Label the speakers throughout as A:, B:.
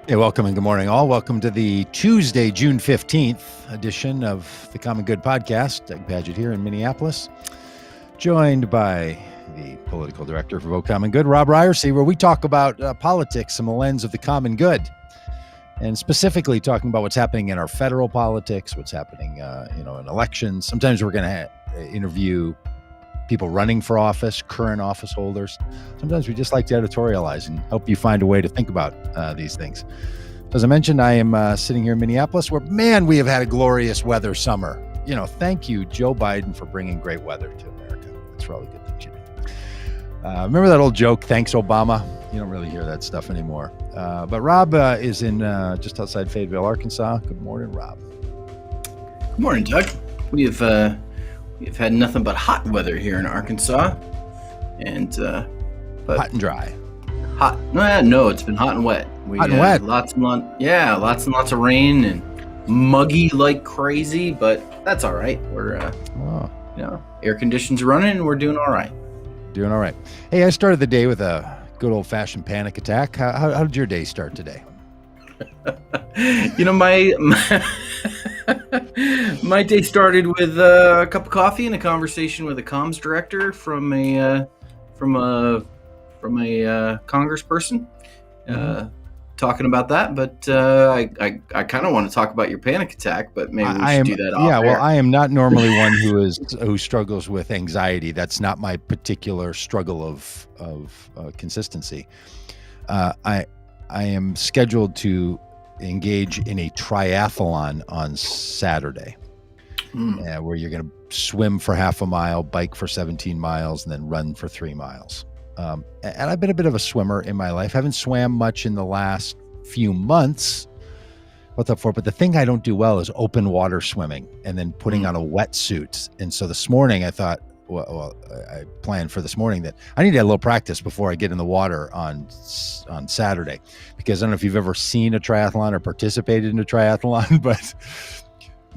A: Hey, welcome and good morning, all. Welcome to the Tuesday, June 15th edition of the Common Good Podcast. Doug Pagitt here in Minneapolis, joined by the political director for Vote Common Good, Robb Ryerse, where we talk about politics from the lens of the common good, and specifically talking about what's happening in our federal politics, what's happening, in elections. Sometimes we're going to interview people running for office, current office holders. Sometimes we just like to editorialize and help you find a way to think about these things. So as I mentioned, I am sitting here in Minneapolis where, man, we have had a glorious weather summer. Thank you, Joe Biden, for bringing great weather to America. That's really good things you do. Remember that old joke, thanks, Obama? You don't really hear that stuff anymore. But Rob is in just outside Fayetteville, Arkansas. Good morning, Rob.
B: Good morning, Doug. We've had nothing but hot weather here in Arkansas, and but
A: hot and dry.
B: Hot? No, it's been hot and wet.
A: Hot and wet.
B: Lots and lots of rain and muggy like crazy, but that's all right. We're air conditions running, and we're doing all right.
A: Doing all right. Hey, I started the day with a good old-fashioned panic attack. How did your day start today?
B: My day started with a cup of coffee and a conversation with a comms director from a congressperson, talking about that. But I kind of want to talk about your panic attack, but maybe we should do that off air.
A: Well, I am not normally one who struggles with anxiety. That's not my particular struggle of consistency. I am scheduled to engage in a triathlon on Saturday, where you're going to swim for half a mile, bike for 17 miles, and then run for 3 miles. And I've been a bit of a swimmer in my life. Haven't swam much in the last few months. What's up for? But the thing I don't do well is open water swimming and then putting on a wetsuit. And so this morning I thought, I planned for this morning that I need to have a little practice before I get in the water on Saturday, because I don't know if you've ever seen a triathlon or participated in a triathlon, but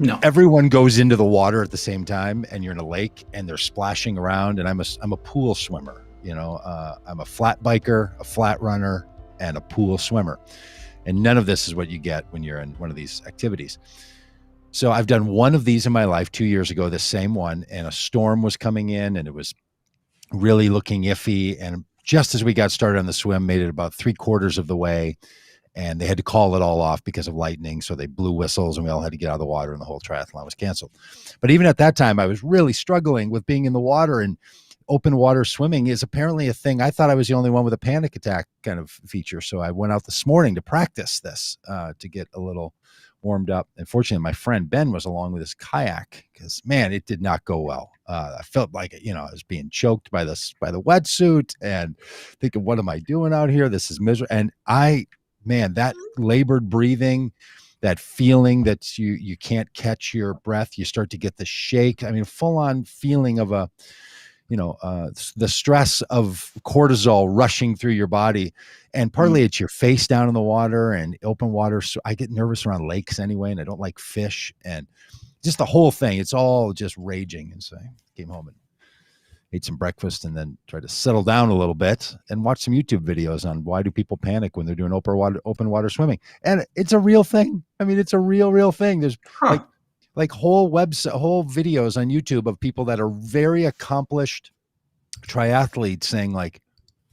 B: no,
A: everyone goes into the water at the same time, and you're in a lake and they're splashing around. And I'm a pool swimmer. I'm a flat biker, a flat runner, and a pool swimmer. And none of this is what you get when you're in one of these activities. So I've done one of these in my life 2 years ago, the same one, and a storm was coming in and it was really looking iffy. And just as we got started on the swim, made it about 3/4 of the way, and they had to call it all off because of lightning. So they blew whistles and we all had to get out of the water, and the whole triathlon was canceled. But even at that time, I was really struggling with being in the water, and open water swimming is apparently a thing. I thought I was the only one with a panic attack kind of feature. So I went out this morning to practice this, to get a little warmed up. And fortunately, my friend Ben was along with his kayak, because, man, it did not go well. I felt like, I was being choked by the wetsuit and thinking, what am I doing out here? This is miserable. And that labored breathing, that feeling that you can't catch your breath, you start to get the shake. I mean, full on feeling of the stress of cortisol rushing through your body. And partly it's your face down in the water and open water. So I get nervous around lakes anyway, and I don't like fish, and just the whole thing. It's all just raging. And so I came home and ate some breakfast, and then tried to settle down a little bit and watch some YouTube videos on why do people panic when they're doing open water swimming. And it's a real thing. I mean, it's a real thing. There's like whole videos on YouTube of people that are very accomplished triathletes saying like,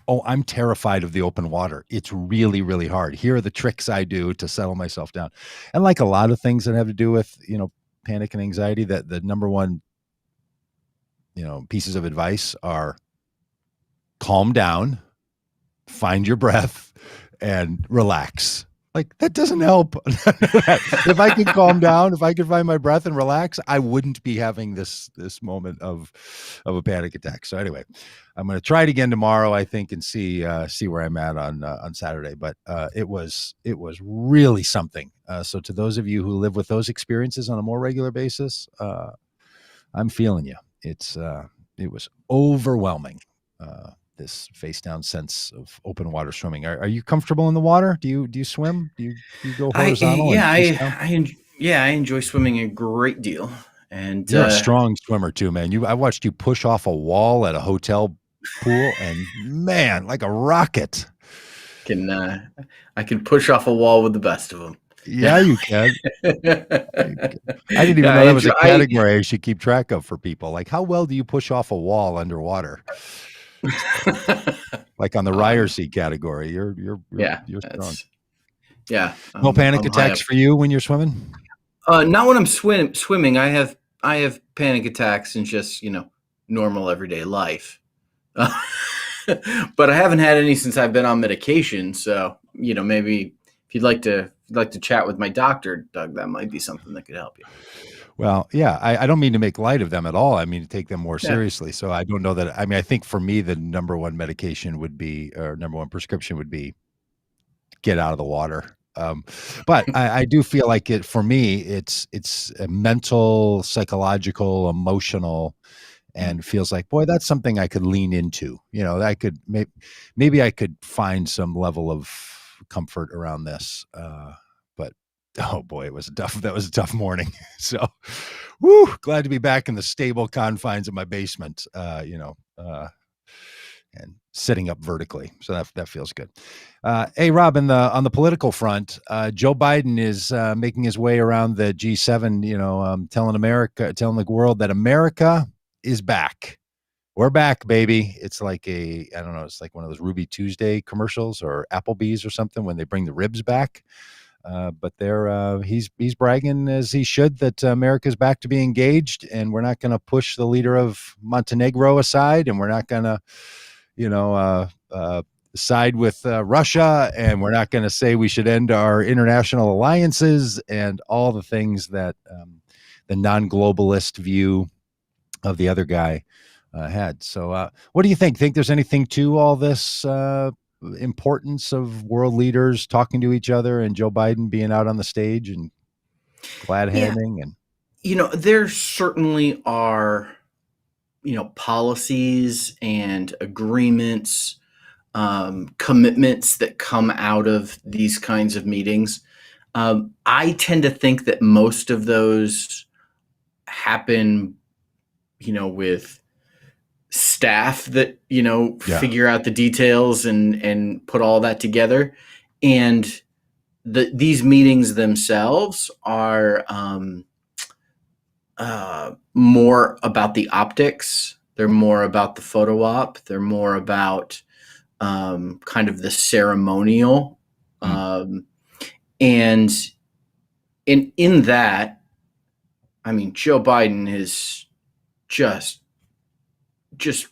A: oh, I'm terrified of the open water. It's really, really hard. Here are the tricks I do to settle myself down. And like a lot of things that have to do with, panic and anxiety, that the number one, pieces of advice are calm down, find your breath, and relax. Like, that doesn't help. If I could calm down, if I could find my breath and relax, I wouldn't be having this moment of a panic attack. So anyway, I'm going to try it again tomorrow, I think, and see where I'm at on Saturday. But it was really something. So to those of you who live with those experiences on a more regular basis, I'm feeling you. It was overwhelming. This face down sense of open water swimming. Are you comfortable in the water? Do you swim? Do you go horizontal?
B: I enjoy swimming a great deal. And
A: you're a strong swimmer too, man. I watched you push off a wall at a hotel pool, and man, like a rocket.
B: I can push off a wall with the best of them.
A: Yeah, you can. I didn't even
B: Yeah,
A: know that was a category I should keep track of for people. Like, how well do you push off a wall underwater? Like on the Ryerse category, you're strong. No panic
B: I'm high
A: attacks
B: up.
A: for you when you're swimming?
B: Not when I'm swimming. I have panic attacks in just normal everyday life. But I haven't had any since I've been on medication. So maybe if you'd like to chat with my doctor, Doug, that might be something that could help you.
A: Well, yeah, I don't mean to make light of them at all. I mean to take them more
B: Yeah.
A: seriously. So I don't know that. I mean, I think for me, the number one medication would be, or number one prescription would be, get out of the water. But I do feel like for me, it's a mental, psychological, emotional, and feels like, boy, that's something I could lean into. I could maybe I could find some level of comfort around this. But oh boy, that was a tough morning. So, glad to be back in the stable confines of my basement. And sitting up vertically. So that feels good. Hey, Rob, on the political front, Joe Biden is making his way around the G7, telling the world that America is back. We're back, baby. It's like I don't know, it's like one of those Ruby Tuesday commercials or Applebee's or something when they bring the ribs back. But he's bragging, as he should, that America's back to be engaged, and we're not going to push the leader of Montenegro aside, and we're not going to side with Russia, and we're not going to say we should end our international alliances and all the things that the non-globalist view of the other guy had. So what do you think? Think there's anything to all this importance of world leaders talking to each other and Joe Biden being out on the stage and glad handing? And
B: there certainly are policies and agreements, commitments that come out of these kinds of meetings. I tend to think that most of those happen with staff that figure out the details and put all that together, and these meetings themselves are more about the optics. They're more about the photo op. They're more about kind of the ceremonial. And in that, I mean, Joe Biden has just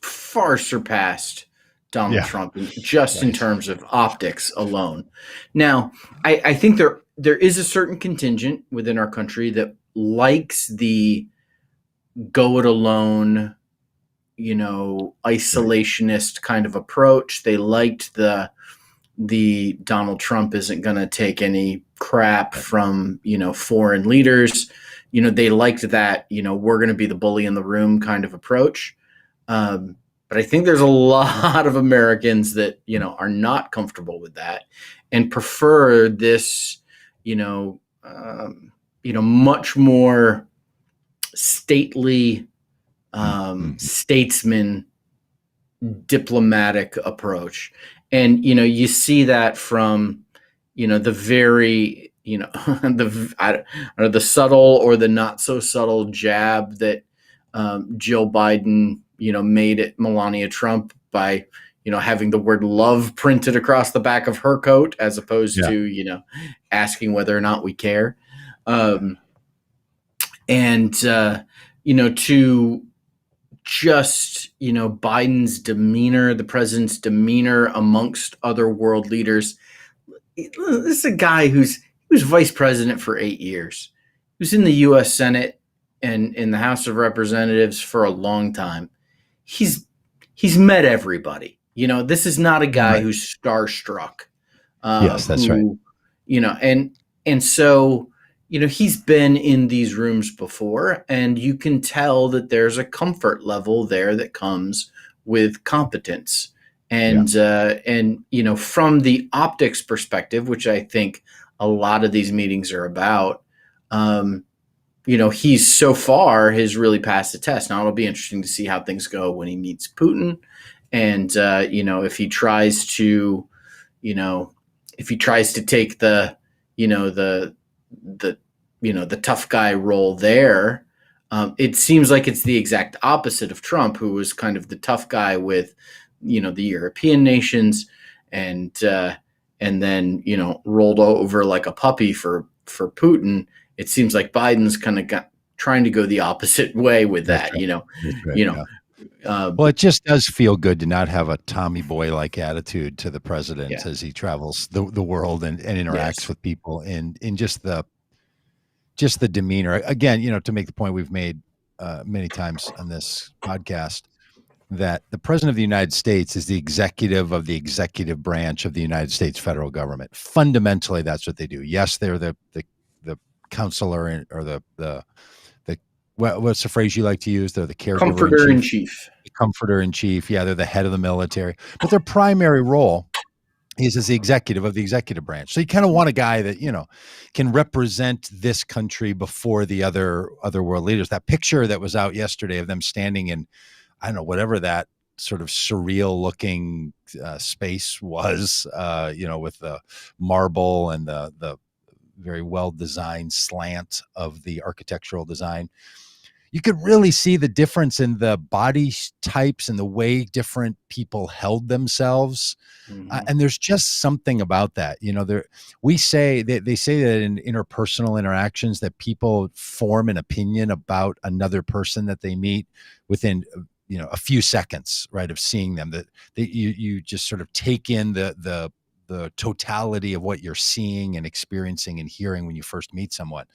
B: far surpassed Donald Trump just in terms of optics alone. Now, I think there is a certain contingent within our country that likes the go it alone, isolationist kind of approach. They liked the Donald Trump isn't going to take any crap from, foreign leaders. They liked that, we're going to be the bully in the room kind of approach. But I think there's a lot of Americans that, are not comfortable with that and prefer this, much more stately, statesman, diplomatic approach. And, you see that from, the very, the subtle or the not so subtle jab that Joe Biden, made at Melania Trump by, having the word love printed across the back of her coat, as opposed to, asking whether or not we care. To just, Biden's demeanor, the president's demeanor amongst other world leaders. This is a guy he was vice president for 8 years. He was in the U.S. Senate and in the House of Representatives for a long time. He's met everybody. This is not a guy who's starstruck.
A: Yes, that's right.
B: And so, he's been in these rooms before, and you can tell that there's a comfort level there that comes with competence. And from the optics perspective, which I think a lot of these meetings are about, he's so far has really passed the test. Now it'll be interesting to see how things go when he meets Putin, and if he tries to, if he tries to take the the the tough guy role there, it seems like it's the exact opposite of Trump, who was kind of the tough guy with the European nations, and then rolled over like a puppy for Putin. It seems like Biden's kind of trying to go the opposite way with
A: That's
B: that.
A: right. That's right.
B: You
A: Yeah.
B: know,
A: Well, it just does feel good to not have a Tommy Boy like attitude to the president
B: yeah.
A: as he travels the world and interacts
B: Yes.
A: with people in just the demeanor. Again, to make the point we've made many times on this podcast, that the president of the United States is the executive of the executive branch of the United States federal government. Fundamentally, that's what they do. Yes, they're the counselor or the what's the phrase you like to use? They're the caregiver in
B: Comforter in
A: chief,
B: chief.
A: the comforter in chief. Yeah, they're the head of the military, but their primary role is as the executive of the executive branch. So you kind of want a guy that can represent this country before the other world leaders. That picture that was out yesterday of them standing in, I don't know, whatever that sort of surreal looking space was, with the marble and the very well designed slant of the architectural design. You could really see the difference in the body types and the way different people held themselves.
B: Mm-hmm.
A: And there's just something about that. We say they say that in interpersonal interactions that people form an opinion about another person that they meet within a few seconds, right, of seeing them. That you just sort of take in the totality of what you're seeing and experiencing and hearing when you first meet someone,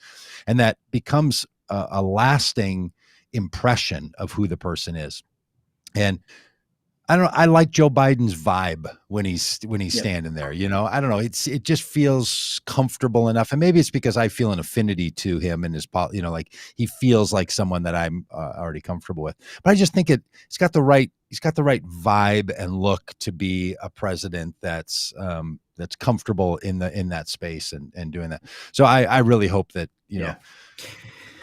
A: and that becomes a lasting impression of who the person is. And I don't know, I like Joe Biden's vibe when he's
B: Yep.
A: standing there. I don't know. It just feels comfortable enough, and maybe it's because I feel an affinity to him and his like he feels like someone that I'm already comfortable with. But I just think he's got the right vibe and look to be a president that's comfortable in that space and doing that. So I really hope that
B: Yeah.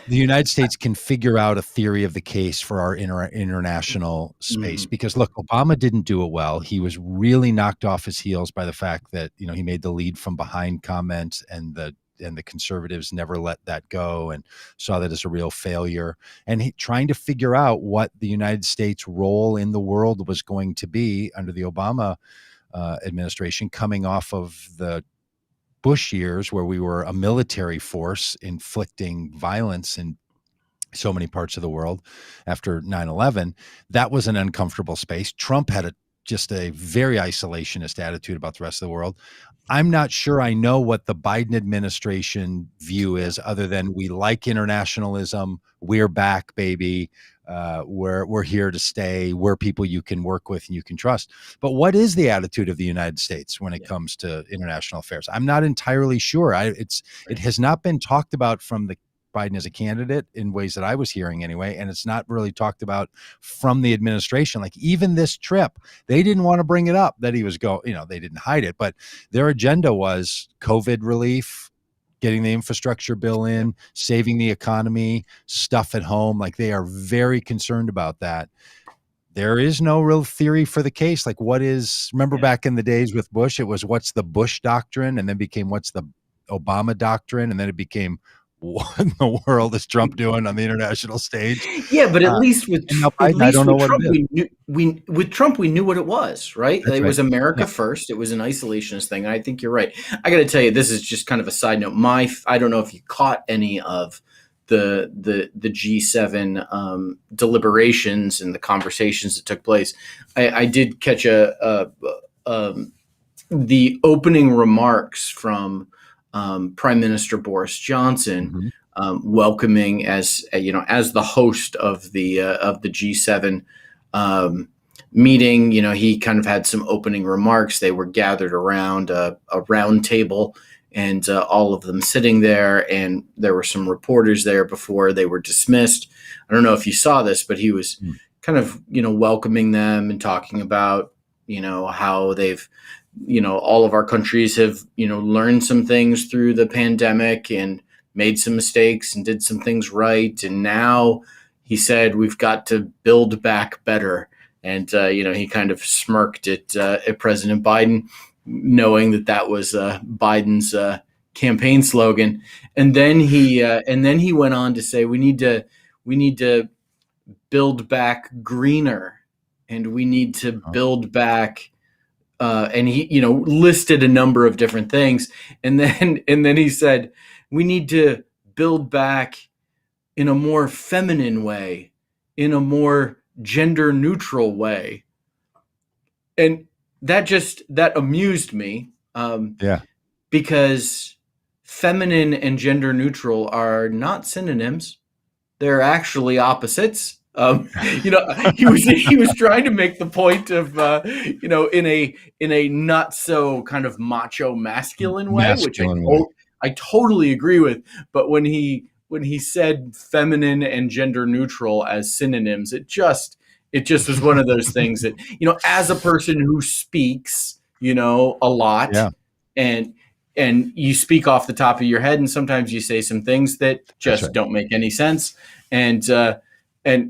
A: the United States can figure out a theory of the case for our international space.
B: Mm-hmm.
A: Because look, Obama didn't do it well. He was really knocked off his heels by the fact that he made the lead from behind comment, and the conservatives never let that go and saw that as a real failure. And trying to figure out what the United States role in the world was going to be under the Obama administration, coming off of the Bush years, where we were a military force inflicting violence in so many parts of the world after 9/11. That was an uncomfortable space. Trump had just a very isolationist attitude about the rest of the world. I'm not sure I know what the Biden administration view is, other than we like internationalism. We're back, baby. We're here to stay. We're people you can work with and you can trust. But what is the attitude of the United States when it comes to international affairs? I'm not entirely sure. It has not been talked about from the Biden as a candidate in ways that I was hearing anyway. And it's not really talked about from the administration. Like even this trip, they didn't want to bring it up that he was they didn't hide it, but their agenda was COVID relief, getting the infrastructure bill in, saving the economy, stuff at home. Like they are very concerned about that. There is no real theory for the case. Like remember back in the days with Bush, it was what's the Bush doctrine, and then became what's the Obama doctrine, and then it became what in the world is Trump doing on the international stage?
B: Yeah, but at least with
A: And now Biden, I don't know what
B: Trump,
A: it is.
B: with Trump we knew what it was, right?
A: That's
B: It
A: right.
B: was America
A: Yeah.
B: first. It was an isolationist thing. I think you're right. I got to tell you, this is just kind of a side note. I don't know if you caught any of the G7 deliberations and the conversations that took place. I did catch the opening remarks from Prime Minister Boris Johnson, welcoming as the host of the G7 meeting. He kind of had some opening remarks. They were gathered around a round table, and all of them sitting there, and there were some reporters there before they were dismissed. I don't know if you saw this, but he was kind of welcoming them and talking about how they've all of our countries have learned some things through the pandemic and made some mistakes and did some things right, and now he said we've got to build back better. And he kind of smirked at President Biden. knowing that that was Biden's campaign slogan. And then he went on to say we need to build back greener, and we need to build back. And he, listed a number of different things, and then he said we need to build back in a more feminine way, in a more gender neutral way, and that amused me,
A: Yeah.
B: because feminine and gender neutral are not synonyms. They're actually opposites. He was trying to make the point of, in a not so kind of macho masculine way, which
A: Masculine way.
B: I totally agree with. But when he said feminine and gender neutral as synonyms, it just was one of those things that, as a person who speaks, a lot,
A: Yeah.
B: and you speak off the top of your head, and sometimes you say some things that
A: That's
B: just
A: right.
B: don't make any sense. And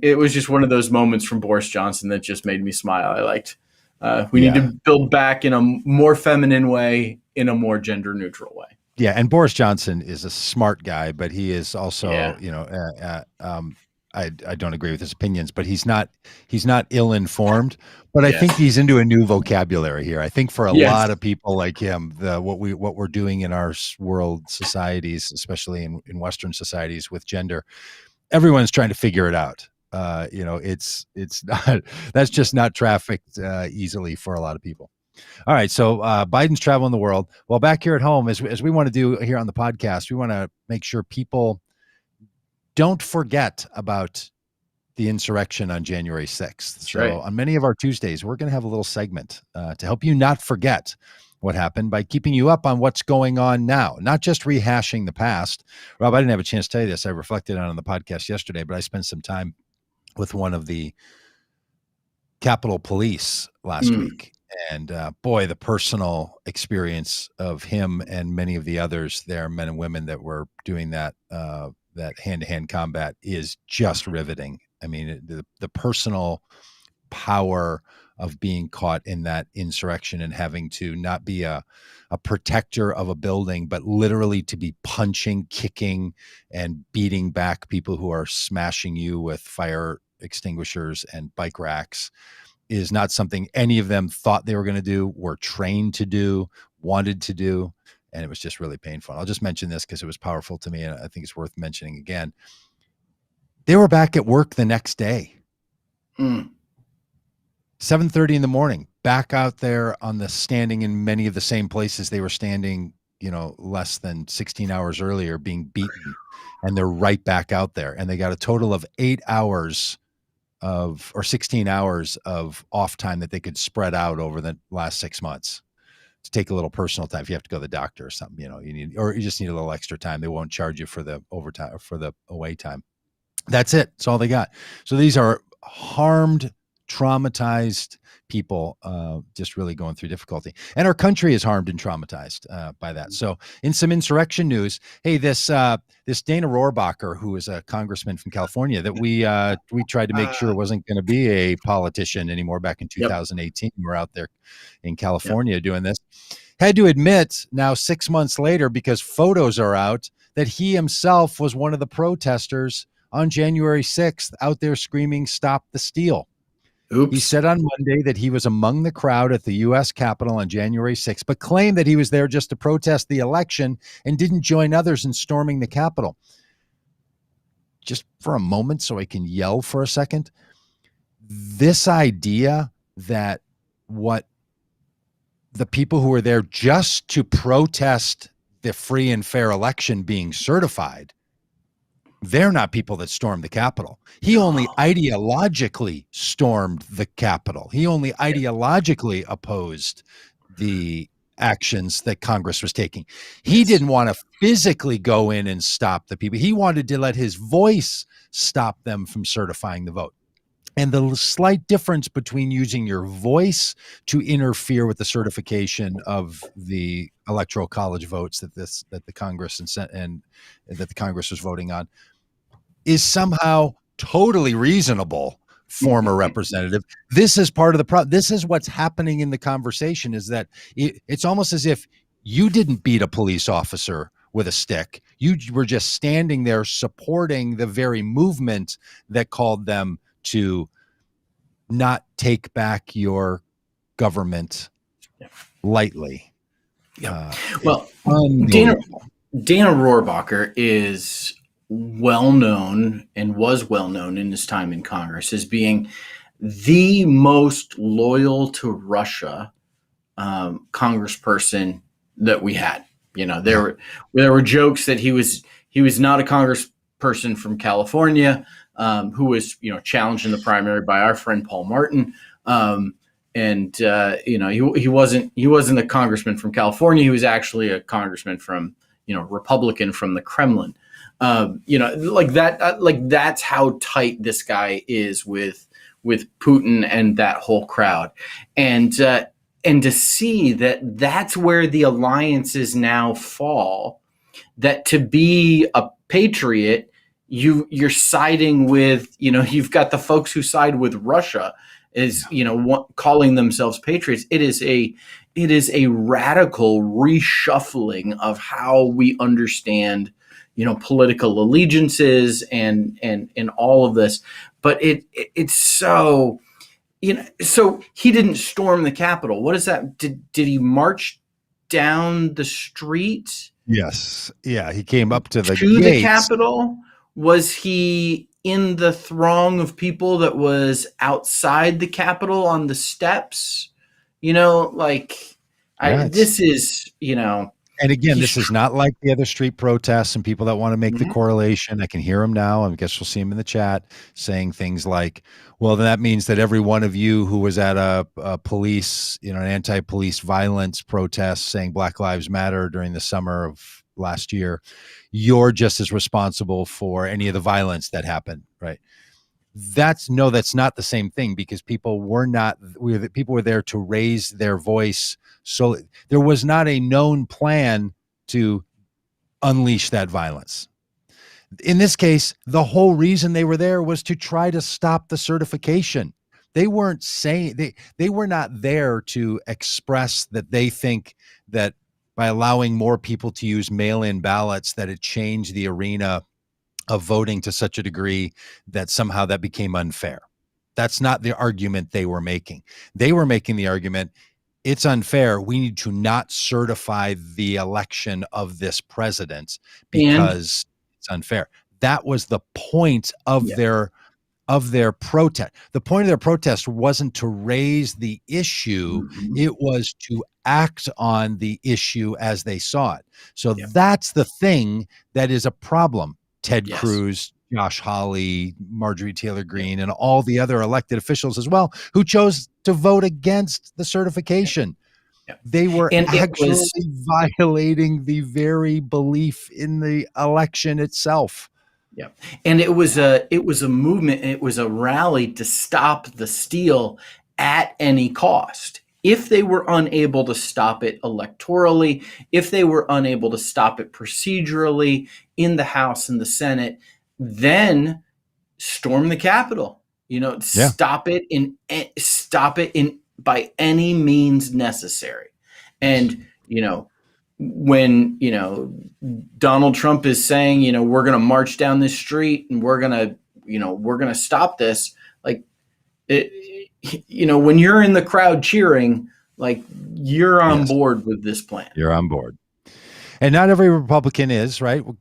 B: it was just one of those moments from Boris Johnson that just made me smile. I liked. We need to build back in a more feminine way, in a more gender neutral way.
A: Yeah, and Boris Johnson is a smart guy, but he is also,
B: Yeah.
A: I don't agree with his opinions, but he's not ill-informed. But I think
B: Yes.
A: he's into a new vocabulary here. I think for a
B: Yes.
A: lot of people like him, what we're doing in our world societies, especially in Western societies with gender, everyone's trying to figure it out. It's not that's just not trafficked easily for a lot of people. All right, so Biden's traveling the world. Well, back here at home, as we want to do here on the podcast, we want to make sure people don't forget about the insurrection on January 6th.
B: That's
A: So
B: right.
A: on many of our Tuesdays, we're going to have a little segment to help you not forget what happened by keeping you up on what's going on now, not just rehashing the past. Rob, I didn't have a chance to tell you this. I reflected on the podcast yesterday, but I spent some time with one of the Capitol Police last week. And boy, the personal experience of him and many of the others there, men and women that were doing that hand-to-hand combat, is just riveting. I mean, the personal power of being caught in that insurrection and having to not be a protector of a building, but literally to be punching, kicking, and beating back people who are smashing you with fire extinguishers and bike racks is not something any of them thought they were going to do, were trained to do, wanted to do. And it was just really painful. I'll just mention this because it was powerful to me, and I think it's worth mentioning again. They were back at work the next day. 7:30 in the morning, back out there on the standing in many of the same places they were standing, less than 16 hours earlier, being beaten. And they're right back out there. And they got a total of 8 hours or 16 hours of off time that they could spread out over the last 6 months to take a little personal time. If you have to go to the doctor or something, you just need a little extra time. They won't charge you for the overtime or for the away time. That's it. That's all they got. So these are harmed, traumatized people, just really going through difficulty. And our country is harmed and traumatized by that. So in some insurrection news, hey, this Dana Rohrabacher, who is a congressman from California that we tried to make sure wasn't going to be a politician anymore back in 2018. We're out there in California doing this. Had to admit now 6 months later, because photos are out, that he himself was one of the protesters on January 6th out there screaming, "Stop the steal."
B: Oops.
A: He said on Monday that he was among the crowd at the U.S. Capitol on January 6th, but claimed that he was there just to protest the election and didn't join others in storming the Capitol. Just for a moment, so I can yell for a second, this idea that what the people who were there just to protest the free and fair election being certified, they're not people that stormed the Capitol. He only ideologically stormed the Capitol. He only ideologically opposed the actions that Congress was taking. He didn't want to physically go in and stop the people. He wanted to let his voice stop them from certifying the vote. And the slight difference between using your voice to interfere with the certification of the electoral college votes that the Congress and that the Congress was voting on is somehow totally reasonable, former representative. This is part of the problem. This is what's happening in the conversation, is that it's almost as if you didn't beat a police officer with a stick. You were just standing there supporting the very movement that called them to not take back your government lightly.
B: Yeah. Well, Dana
A: unbelievable.
B: Rohrabacher is well known and was well known in his time in Congress as being the most loyal to Russia congressperson that we had. You know, there were jokes that he was not a congressperson from California who was, you know, challenged in the primary by our friend Paul Martin. And you know, he wasn't a congressman from California. He was actually a congressman from, you know, Republican from the Kremlin. You know, like that. Like that's how tight this guy is with Putin and that whole crowd. And to see that that's where the alliances now fall. That to be a patriot, you're siding with, you know, you've got the folks who side with Russia, is, you know, calling themselves patriots. It is a radical reshuffling of how we understand, you know, political allegiances and all of this. But it's so, you know, so he didn't storm the Capitol. What is that? Did he march down the street?
A: Yes. Yeah. He came up to the
B: To the
A: gates.
B: Capitol? Was he in the throng of people that was outside the Capitol on the steps? You know, like, this is, you know.
A: And again, this is not like the other street protests and people that want to make the
B: Mhm.
A: correlation. I can hear him now. I guess we'll see him in the chat saying things like, well, then that means that every one of you who was at a police, you know, an anti-police violence protest saying Black Lives Matter during the summer of last year, you're just as responsible for any of the violence that happened, right? That's not the same thing, because people were there to raise their voice. So there was not a known plan to unleash that violence. In this case, the whole reason they were there was to try to stop the certification. They weren't saying they were not there to express that they think that by allowing more people to use mail-in ballots that it changed the arena of voting to such a degree that somehow that became unfair. That's not the argument they were making. They were making the argument, it's unfair. We need to not certify the election of this president because it's unfair. That was the point of their protest. The point of their protest wasn't to raise the issue.
B: Mhm.
A: It was to act on the issue as they saw it. So that's the thing that is a problem. Ted Cruz, Josh Hawley, Marjorie Taylor Greene, and all the other elected officials as well, who chose to vote against the certification. They were actually violating the very belief in the election itself.
B: Yeah. And it was a movement, it was a rally to stop the steal at any cost. If they were unable to stop it electorally, if they were unable to stop it procedurally in the House and the Senate, then storm the Capitol. You know, stop it by any means necessary. And, you know, when, you know, Donald Trump is saying, you know, we're going to march down this street and we're going to stop this, like, you know, when you're in the crowd cheering, like, you're on board with this plan.
A: You're on board. And not every Republican is, right? We'll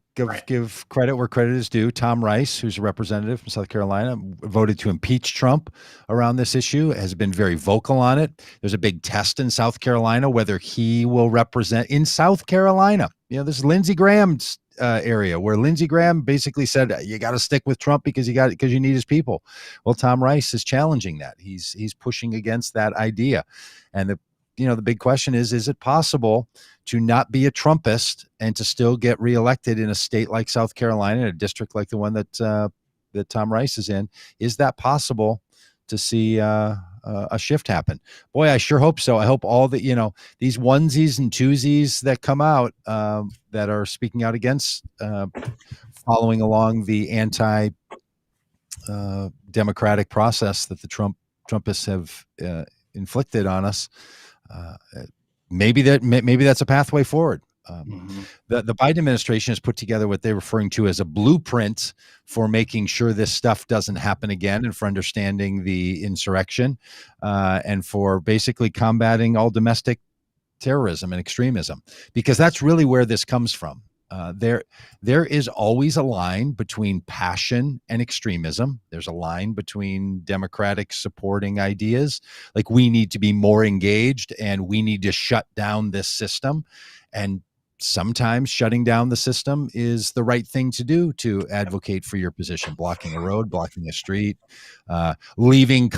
A: give credit where credit is due. Tom Rice, who's a representative from South Carolina, voted to impeach Trump around this issue, has been very vocal on it. There's a big test in South Carolina whether he will represent in South Carolina. You know, this is Lindsey Graham's area, where Lindsey Graham basically said, you got to stick with Trump because you need his people. Well, Tom Rice is challenging that. He's pushing against that idea. And the big question is it possible to not be a Trumpist and to still get reelected in a state like South Carolina, in a district like the one that Tom Rice is in? Is that possible to see a shift happen? Boy, I sure hope so. I hope all the, these onesies and twosies that come out that are speaking out against following along the democratic process that the Trumpists have inflicted on us. Uh, maybe that's a pathway forward.
B: Mm-hmm.
A: The Biden administration has put together what they're referring to as a blueprint for making sure this stuff doesn't happen again, and for understanding the insurrection, and for basically combating all domestic terrorism and extremism, because that's really where this comes from. There is always a line between passion and extremism. There's a line between democratic supporting ideas, like we need to be more engaged and we need to shut down this system. And sometimes shutting down the system is the right thing to do to advocate for your position. Blocking a road, blocking a street, leaving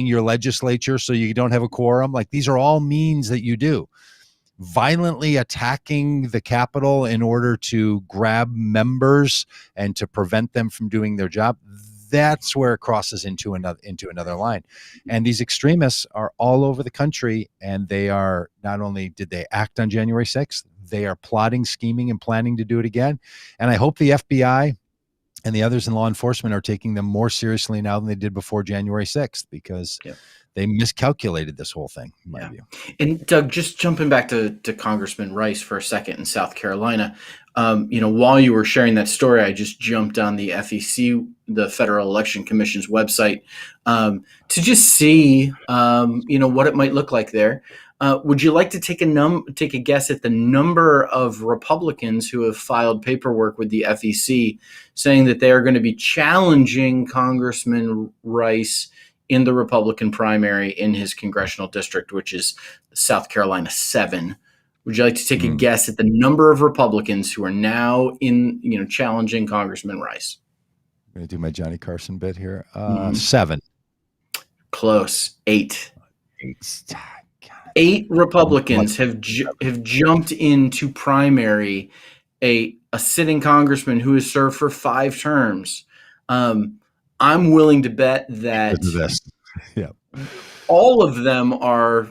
A: your legislature so you don't have a quorum. Like, these are all means that you do. Violently attacking the Capitol in order to grab members and to prevent them from doing their job, that's where it crosses into another line. And these extremists are all over the country, and they are, not only did they act on January 6th, they are plotting, scheming, and planning to do it again. And I hope the FBI and the others in law enforcement are taking them more seriously now than they did before January 6th, because they miscalculated this whole thing, in my view.
B: And Doug, just jumping back to Congressman Rice for a second in South Carolina, while you were sharing that story, I just jumped on the FEC, the Federal Election Commission's website, to just see, what it might look like there. Would you like to take a guess at the number of Republicans who have filed paperwork with the FEC saying that they are going to be challenging Congressman Rice in the Republican primary in his congressional district, which is South Carolina 7? Would you like to take a guess at the number of Republicans who are now challenging Congressman Rice?
A: I'm going to do my Johnny Carson bit here. 7.
B: Close. 8. 8 Republicans have jumped into primary a sitting congressman who has served for 5 terms. I'm willing to bet that all of them are,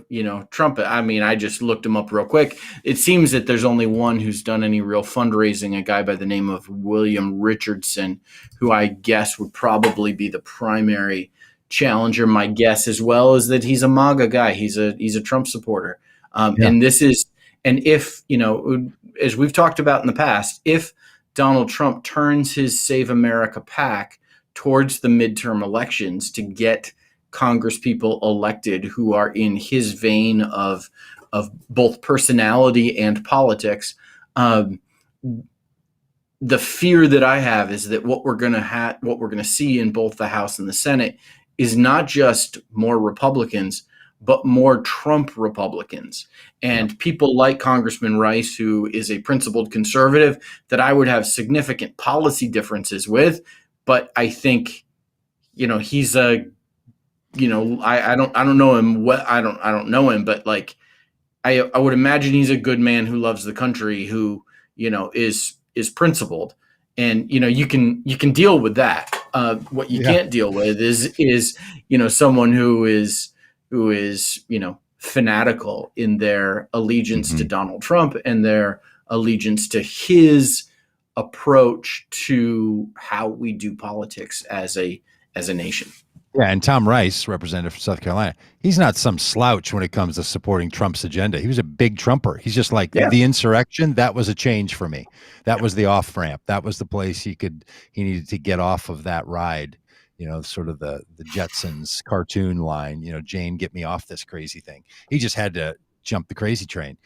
B: Trump. I mean, I just looked him up real quick. It seems that there's only one who's done any real fundraising, a guy by the name of William Richardson, who I guess would probably be the primary challenger. My guess as well is that he's a MAGA guy. He's a Trump supporter. And if, as we've talked about in the past, if Donald Trump turns his Save America PAC towards the midterm elections to get Congress people elected who are in his vein of both personality and politics, the fear that I have is that what we're going to see in both the House and the Senate is not just more Republicans, but more Trump Republicans, and people like Congressman Rice, who is a principled conservative that I would have significant policy differences with. But I think, he's I don't know him. I don't know him, but like, I would imagine he's a good man who loves the country, who, is principled, and, you can deal with that. What you can't deal with is, someone who is, fanatical in their allegiance to Donald Trump and their allegiance to his approach to how we do politics as a nation.
A: Yeah, and Tom Rice, representative from South Carolina, he's not some slouch when it comes to supporting Trump's agenda. He was a big Trumper. He's just like, the insurrection, that was a change for me. That was the off-ramp. That was the place he needed to get off of that ride, sort of the Jetsons cartoon line, Jane, get me off this crazy thing. He just had to jump the crazy train.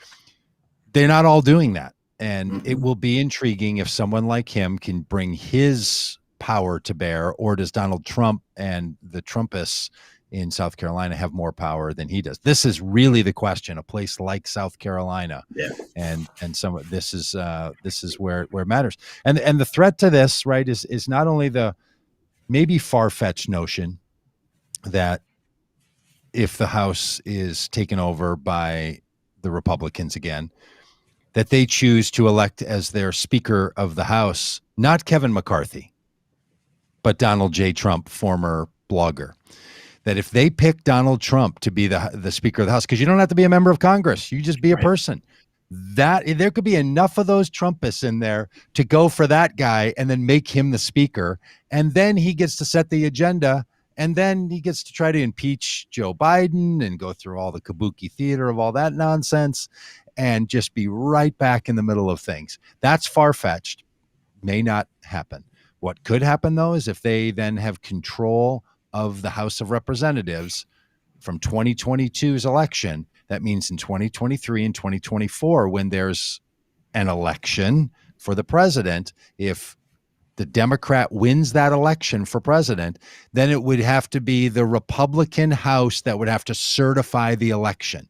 A: They're not all doing that. And it will be intriguing if someone like him can bring his power to bear, or does Donald Trump and the Trumpists in South Carolina have more power than he does? This is really the question. A place like South Carolina, and some of this is where it matters. And the threat to this, right, is not only the maybe far-fetched notion that if the House is taken over by the Republicans again, that they choose to elect as their Speaker of the House not Kevin McCarthy, but Donald J. Trump, former blogger. That if they pick Donald Trump to be the Speaker of the House, because you don't have to be a member of Congress, you just be a person. That there could be enough of those Trumpists in there to go for that guy and then make him the speaker. And then he gets to set the agenda. And then he gets to try to impeach Joe Biden and go through all the kabuki theater of all that nonsense and just be right back in the middle of things. That's far-fetched. May not happen. What could happen, though, is if they then have control of the House of Representatives from 2022's election, that means in 2023 and 2024, when there's an election for the president, if the Democrat wins that election for president, then it would have to be the Republican House that would have to certify the election.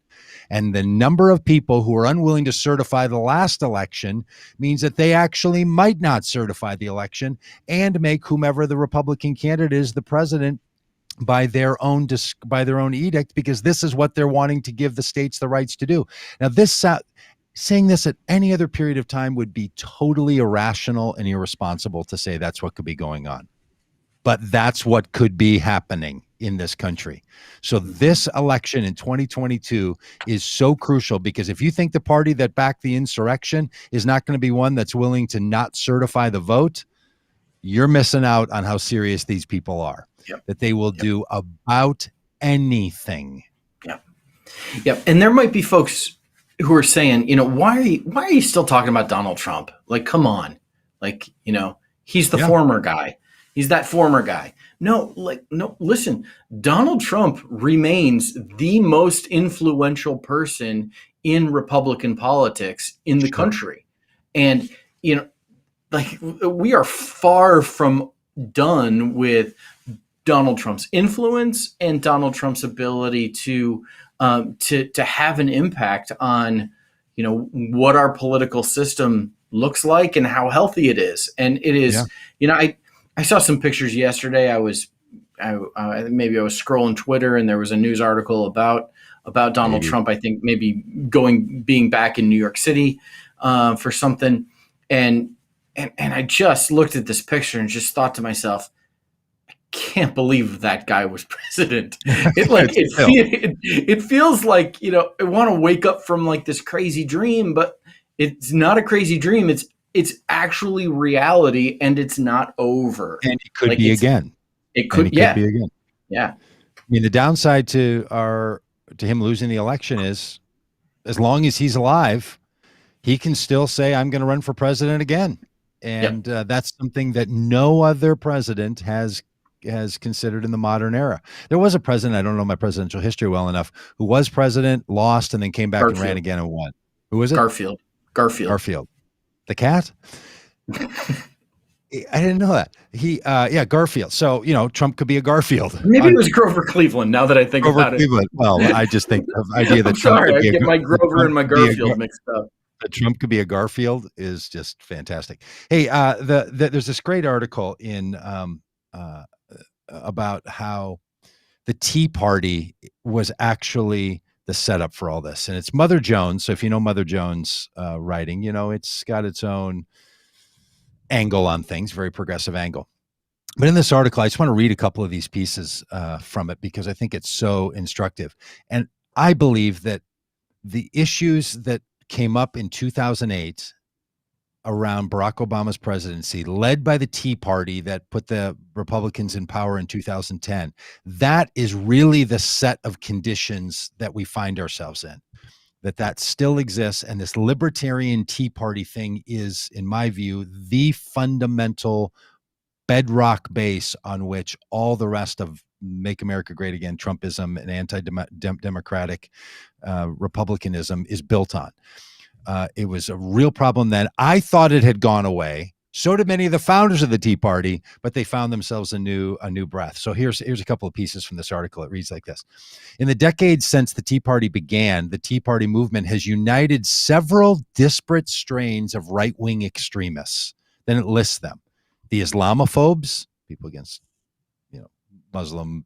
A: And the number of people who are unwilling to certify the last election means that they actually might not certify the election and make whomever the Republican candidate is the president by their own edict, because this is what they're wanting to give the states the rights to do. Now, saying this at any other period of time would be totally irrational and irresponsible to say that's what could be going on. But that's what could be happening in this country. So this election in 2022 is so crucial, because if you think the party that backed the insurrection is not going to be one that's willing to not certify the vote, you're missing out on how serious these people are.
B: Yep.
A: That they will do about anything.
B: Yep. And there might be folks who are saying, why are you still talking about Donald Trump? Like, come on. Like, he's the former guy. He's that former guy. No, listen, Donald Trump remains the most influential person in Republican politics in the country. And, we are far from done with Donald Trump's influence and Donald Trump's ability to have an impact on, what our political system looks like and how healthy it is. And it is, I saw some pictures yesterday. I was scrolling Twitter and there was a news article about Donald Trump. I think maybe being back in New York City for something. And I just looked at this picture and just thought to myself, I can't believe that guy was president. It feels like, I want to wake up from like this crazy dream, but it's not a crazy dream. It's actually reality, and it's not over.
A: And it could be again.
B: It could be again. Yeah.
A: I mean, the downside to him losing the election is, as long as he's alive, he can still say, I'm going to run for president again. And that's something that no other president has considered in the modern era. There was a president, I don't know my presidential history well enough, who was president, lost, and then came back and ran again and won. Who was it? Garfield. The cat? I didn't know that. Garfield. So, Trump could be a Garfield.
B: Maybe it was Grover Cleveland, now that I think about it.
A: Well, I just think the idea that
B: I'm sorry, I get my Grover and my Garfield mixed up.
A: That Trump could be a Garfield is just fantastic. Hey, there's this great article in about how the Tea Party was actually the setup for all this. And it's Mother Jones. So if you know Mother Jones writing, it's got its own angle on things, very progressive angle. But in this article, I just want to read a couple of these pieces from it, because I think it's so instructive. And I believe that the issues that came up in 2008 around Barack Obama's presidency, led by the Tea Party that put the Republicans in power in 2010, that is really the set of conditions that we find ourselves in, that still exists. And this libertarian Tea Party thing is, in my view, the fundamental bedrock base on which all the rest of Make America Great Again, Trumpism, and anti-democratic republicanism is built on. It was a real problem then. I thought it had gone away. So did many of the founders of the Tea Party, but they found themselves a new breath. So here's a couple of pieces from this article. It reads like this. In the decades since the Tea Party began, the Tea Party movement has united several disparate strains of right-wing extremists. Then it lists them. The Islamophobes, people against Muslim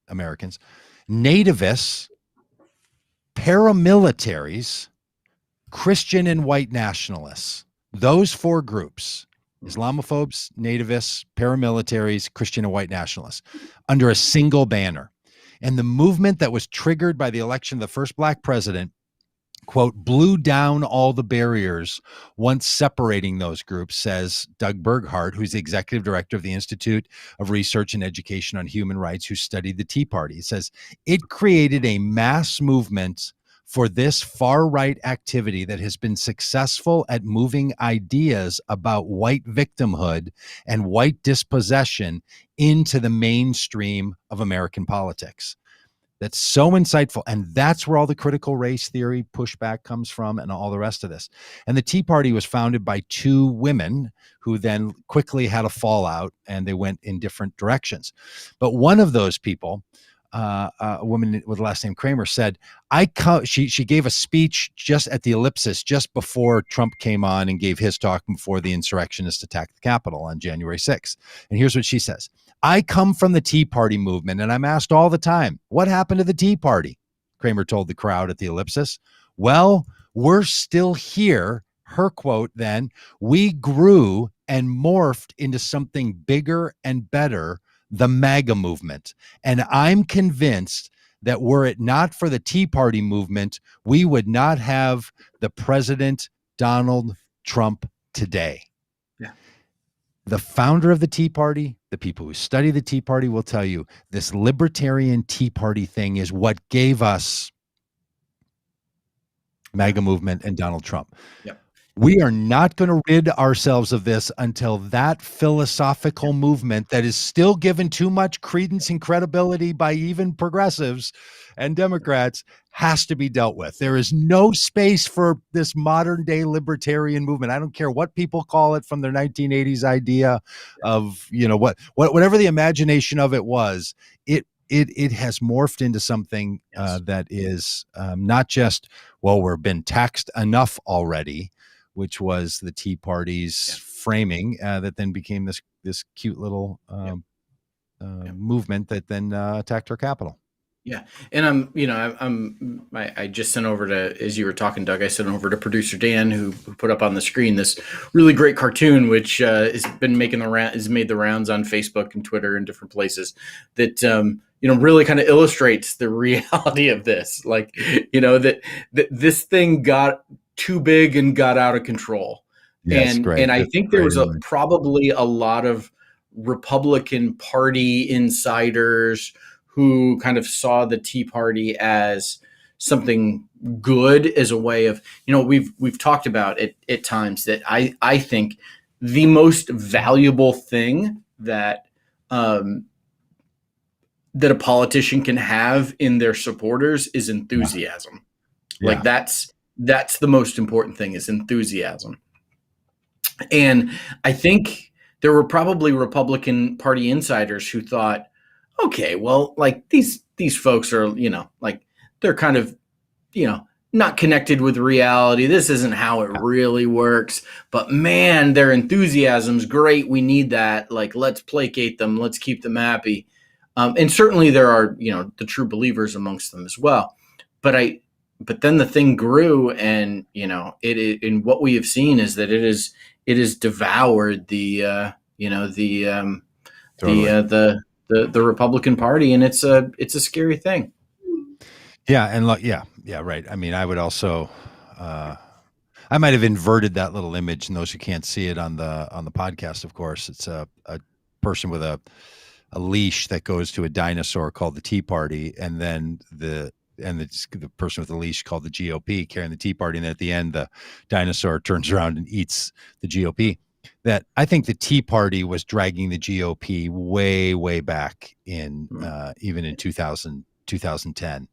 A: Americans, nativists, paramilitaries, Christian and white nationalists. Those four groups, Islamophobes, nativists, paramilitaries, Christian and white nationalists, under a single banner. And the movement that was triggered by the election of the first black president quote, blew down all the barriers once separating those groups, says Doug Burghardt, who's the executive director of the Institute of Research and Education on Human Rights, who studied the Tea Party. He says it created a mass movement for this far right activity that has been successful at moving ideas about white victimhood and white dispossession into the mainstream of American politics. That's so insightful. And that's where all the critical race theory pushback comes from and all the rest of this. And the Tea Party was founded by two women who then quickly had a fallout and they went in different directions. But one of those people, a woman with the last name Kramer, said, she gave a speech just at the Ellipsis just before Trump came on and gave his talk before the insurrectionists attacked the Capitol on January 6th. And here's what she says. I come from the Tea Party movement, and I'm asked all the time, what happened to the Tea Party? Kramer told the crowd at the Ellipsis. Well, we're still here. Her quote then, we grew and morphed into something bigger and better, the MAGA movement. And I'm convinced that were it not for the Tea Party movement, we would not have the President Donald Trump today. The founder of the Tea Party, the people who study the Tea Party will tell you this libertarian Tea Party thing is what gave us MAGA movement and Donald Trump.
B: Yep.
A: We are not going to rid ourselves of this until that philosophical movement that is still given too much credence and credibility by even progressives and Democrats has to be dealt with. There is no space for this modern day libertarian movement. I don't care what people call it from their 1980s idea of, whatever the imagination of it was, it has morphed into something that is not just, we've been taxed enough already, which was the Tea Party's framing that then became this cute little movement that then attacked our Capitol.
B: Yeah. And I just sent over to, as you were talking, Doug, I sent over to producer Dan, who put up on the screen this really great cartoon, which has been made the rounds on Facebook and Twitter and different places that, really kind of illustrates the reality of this. Like, that this thing got too big and got out of control.
A: Yes,
B: and
A: great.
B: And I think there was probably a lot of Republican Party insiders who kind of saw the Tea Party as something good, as a way of, we've talked about it at times that I think the most valuable thing that that a politician can have in their supporters is enthusiasm. Yeah. Like that's the most important thing, is enthusiasm. And I think there were probably Republican Party insiders who thought, okay, well, like these folks are, they're kind of, not connected with reality. This isn't how it really works, but man, their enthusiasm's great. We need that. Like, let's placate them. Let's keep them happy. And certainly there are, the true believers amongst them as well. But then the thing grew, and, and what we have seen is that it has devoured the Republican Party, and it's a scary thing.
A: Yeah. And right. I mean, I would also, I might have inverted that little image, and those who can't see it on the podcast, of course, it's a person with a leash that goes to a dinosaur called the Tea Party, and then the person with the leash called the GOP carrying the Tea Party. And then at the end, the dinosaur turns around and eats the GOP. That I think the Tea Party was dragging the GOP way, way back in even in 2010.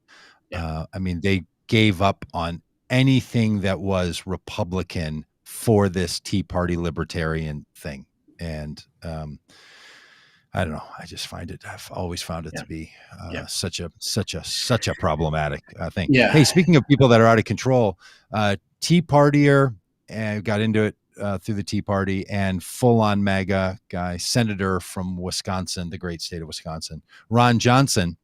A: Yeah. I mean, they gave up on anything that was Republican for this Tea Party libertarian thing. And I don't know. I just I've always found it to be such a problematic thing. Yeah. Hey, speaking of people that are out of control, Tea Partier got into it through the Tea Party, and full-on MAGA guy, senator from Wisconsin, the great state of Wisconsin, Ron Johnson,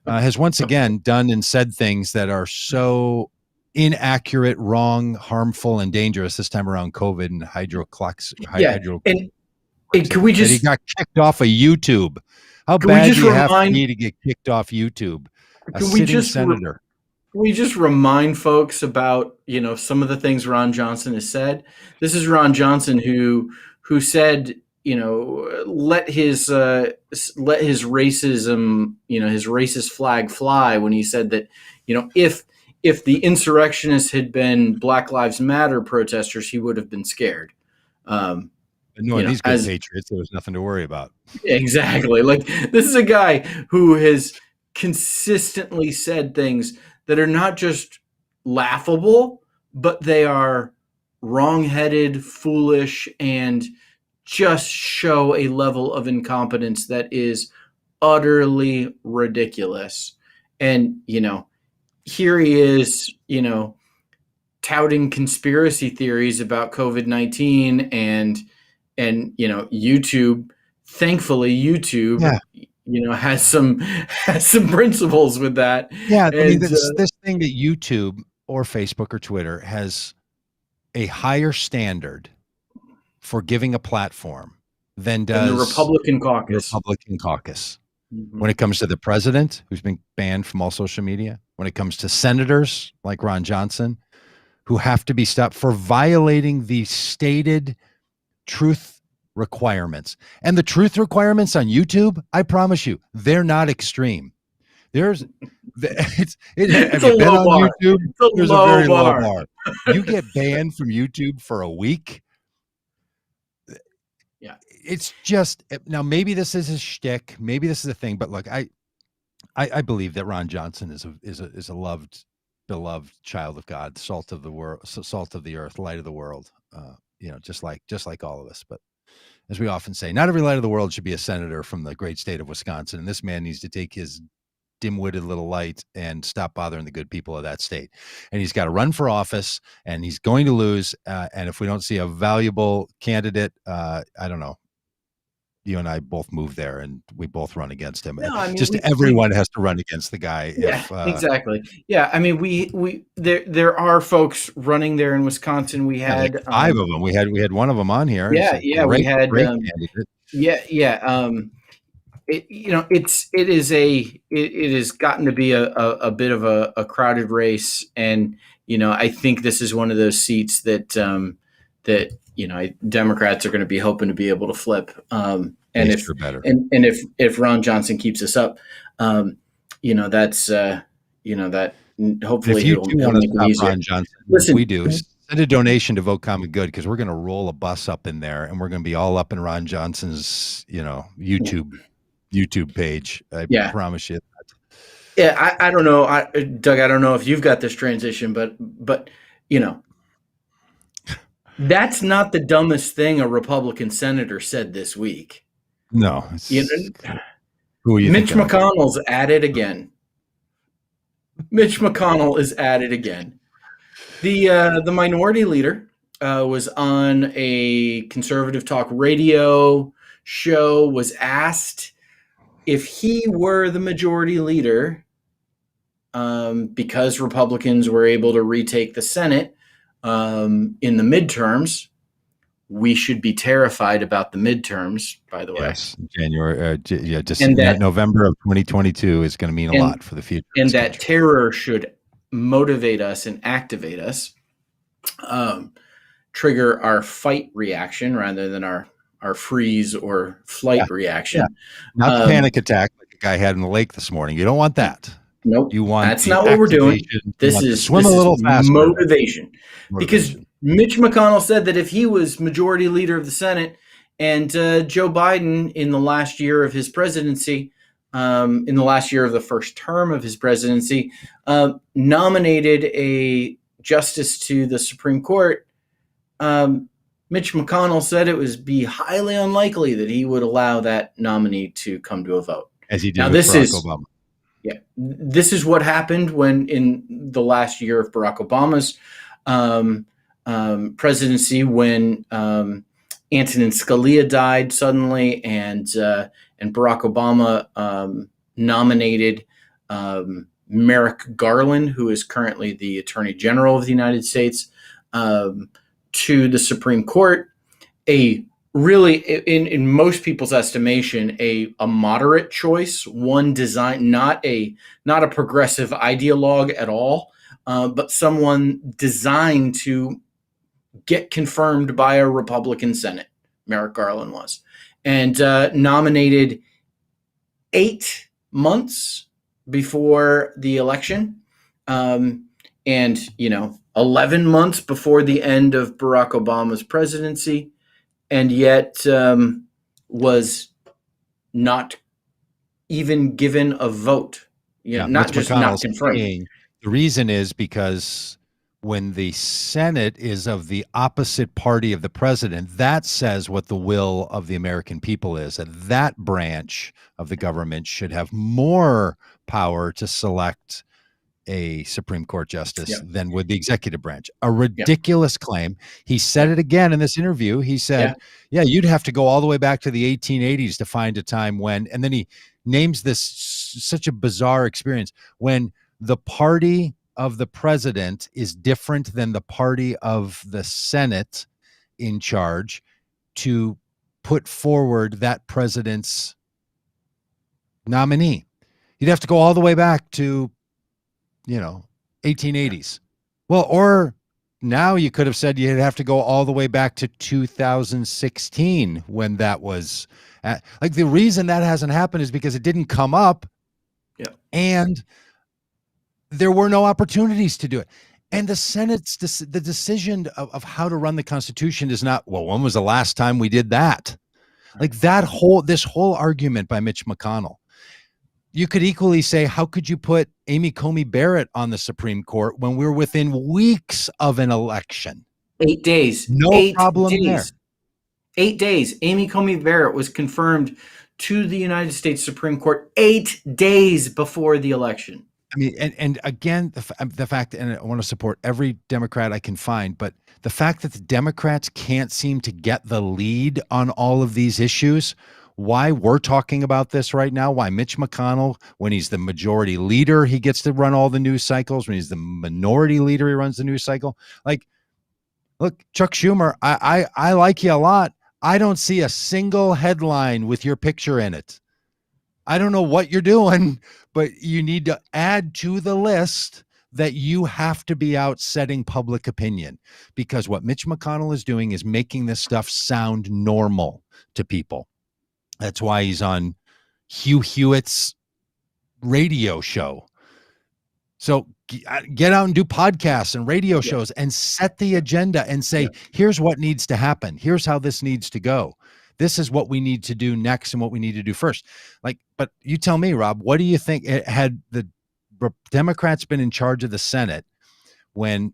A: has once again done and said things that are so inaccurate, wrong, harmful, and dangerous. This time around COVID and
B: and can we just?
A: He got kicked off of YouTube. How bad do you have to be to get kicked off YouTube? A sitting senator.
B: we just remind folks about, some of the things Ron Johnson has said. This is Ron Johnson who said, let his racism, his racist flag fly, when he said that, if the insurrectionists had been Black Lives Matter protesters, he would have been scared.
A: Knowing these good patriots, there was nothing to worry about.
B: Exactly. Like, this is a guy who has consistently said things that are not just laughable, but they are wrong-headed, foolish, and just show a level of incompetence that is utterly ridiculous. And, here he is, touting conspiracy theories about COVID-19 and YouTube. Thankfully, YouTube, has some principles with that.
A: Yeah, I mean, this thing that YouTube or Facebook or Twitter has a higher standard for giving a platform than does
B: the Republican caucus.
A: Mm-hmm. When it comes to the president, who's been banned from all social media, when it comes to senators like Ron Johnson, who have to be stopped for violating the stated truth requirements. And the truth requirements on YouTube, I promise you, they're not extreme. Have you been on
B: bar.
A: YouTube?
B: There's a very low bar.
A: You get banned from YouTube for a week.
B: Yeah.
A: It's just, now maybe this is a shtick, maybe this is a thing, but look, I believe that Ron Johnson is a loved, beloved child of God, salt of the world, salt of the earth, light of the world. Just like all of us. But as we often say, not every light of the world should be a senator from the great state of Wisconsin. And this man needs to take his dim-witted little light and stop bothering the good people of that state. And he's got to run for office, and he's going to lose. And if we don't see a valuable candidate, I don't know. You and I both moved there, and we both run against him. No, I mean, everyone has to run against the guy.
B: Yeah, exactly. Yeah, I mean, there are folks running there in Wisconsin. We had
A: like 5 of them. We had one of them on here.
B: Yeah, we had. It has gotten to be a bit of a crowded race, and I think this is one of those seats that Democrats are going to be hoping to be able to flip. And if Ron Johnson keeps us up, that's that hopefully
A: if you he'll make it easier. Ron Johnson, listen, we do. Send a donation to Vote Common Good, because we're going to roll a bus up in there, and we're going to be all up in Ron Johnson's YouTube page. I promise you that.
B: Yeah, I don't know, Doug. I don't know if you've got this transition, but that's not the dumbest thing a Republican senator said this week.
A: No.
B: Who are you Mitch McConnell's at it again. Mitch McConnell is at it again. The minority leader was on a conservative talk radio show, was asked if he were the majority leader, because Republicans were able to retake the Senate in the midterms. We should be terrified about the midterms, by the way.
A: Yes, January, November of 2022 is going to mean a lot for the future.
B: And that terror should motivate us and activate us, trigger our fight reaction rather than our freeze or flight reaction. Yeah.
A: Not the panic attack like the guy had in the lake this morning. You don't want that.
B: Nope.
A: You want
B: that's not what we're doing. This is swim a little faster. Motivation. Because Mitch McConnell said that if he was majority leader of the Senate, and Joe Biden in the last year of his presidency, in the last year of the first term of his presidency, nominated a justice to the Supreme Court, Mitch McConnell said it would be highly unlikely that he would allow that nominee to come to a vote.
A: As he did with Barack Obama.
B: Yeah, this is what happened when in the last year of Barack Obama's presidency, when Antonin Scalia died suddenly, and Barack Obama nominated Merrick Garland, who is currently the Attorney General of the United States, to the Supreme Court. A really, in most people's estimation, a moderate choice, one designed, not a progressive ideologue at all, but someone designed to get confirmed by a Republican Senate. Merrick Garland was, and nominated 8 months before the election, and 11 months before the end of Barack Obama's presidency, and yet was not even given a vote.
A: Yeah,
B: Not
A: Mitch
B: just not
A: McConnell's
B: confirmed.
A: saying the reason is because when the Senate is of the opposite party of the president, that says what the will of the American people is. And that branch of the government should have more power to select a Supreme Court justice
B: Yeah,
A: than would the executive branch. A
B: yeah,
A: ridiculous claim. He said
B: yeah,
A: it again in this interview. He
B: yeah.
A: said, yeah, you'd have to go all the way back to the 1880s to find a time when, and then he names this such a bizarre experience when the party of the president is different than the party of the Senate in charge to put forward that president's nominee. You'd have to go all the way back to, you know,
B: Yeah.
A: 1880s. Well, or now you could have said you'd have to go all the way back to 2016 when that was like the reason that hasn't happened is because it didn't come up
B: Yeah.
A: and there were no opportunities to do it.
B: Yeah.
A: And the Senate's the decision of how to run the Constitution is not, well, when was the last time we did that?
B: Right.
A: Like this whole argument by Mitch McConnell. You could equally say, how could you put Amy Coney Barrett on the Supreme Court when we're within weeks of an election?
B: 8 days.
A: No
B: Eight
A: problem there.
B: days. 8 days. Amy Coney Barrett was confirmed to the United States Supreme Court 8 days before the election.
A: I mean, and again, the fact, and I want to support every Democrat I can find, but the fact that the Democrats can't seem to get the lead on all of these issues, why we're talking about this right now, why Mitch McConnell, when he's the majority leader, he gets to run all the news cycles. When he's the minority leader, he runs the news cycle. Like, look, Chuck Schumer, I like you a lot. I don't see a single headline with your picture in it. I don't know what you're doing, but you need to add to the list that you have to be out setting public opinion, because what Mitch McConnell is doing is making this stuff sound normal to people. That's why he's on Hugh Hewitt's radio show. So get out and do podcasts and radio shows and set the agenda and say, here's what needs to happen. Here's how this needs to go. This is what we need to do next and what we need to do first. Like, but you tell me, Rob, what do you think? Had the Democrats been in charge of the Senate when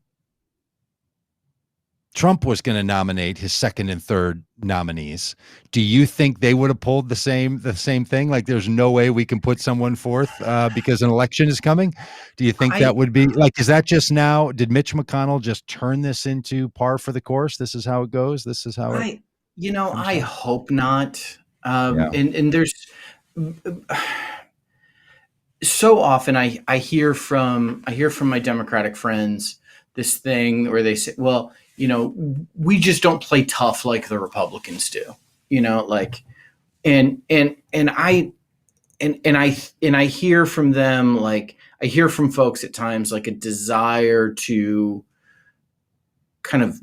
A: Trump was going to nominate his second and third nominees, do you think they would have pulled the same thing? Like, there's no way we can put someone forth because an election is coming. Do you think that would be like, is that just now? Did Mitch McConnell just turn this into par for the course? This is how it goes. This is how it.
B: I hope not.
A: Yeah.
B: And there's so often I hear from my Democratic friends this thing where they say, well, we just don't play tough like the Republicans do, like, and I hear from them, like, I hear from folks at times, like, a desire to kind of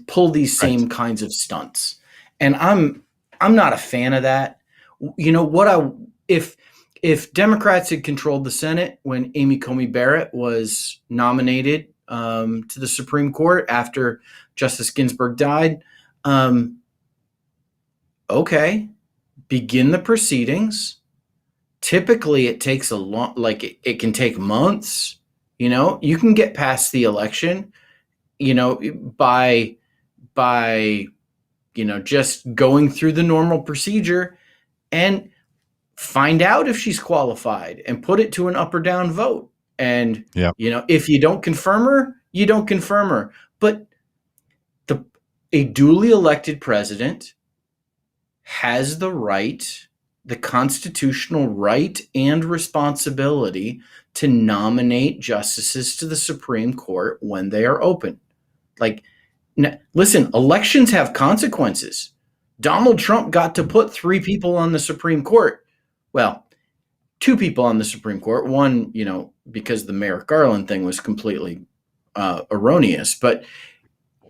B: pull these same kinds of stunts. And I'm not a fan of that. If Democrats had controlled the Senate when Amy Coney Barrett was nominated to the Supreme Court after Justice Ginsburg died, okay, begin the proceedings. Typically, it takes a long, like it can take months. You can get past the election, by just going through the normal procedure and find out if she's qualified and put it to an up or down vote. And, if you don't confirm her, you don't confirm her. But a duly elected president has the constitutional right and responsibility to nominate justices to the Supreme Court when they are open. Like, Listen, elections have consequences. Donald Trump got to put 3 people on the Supreme Court. Well, 2 people on the Supreme Court. One, because the Merrick Garland thing was completely erroneous, but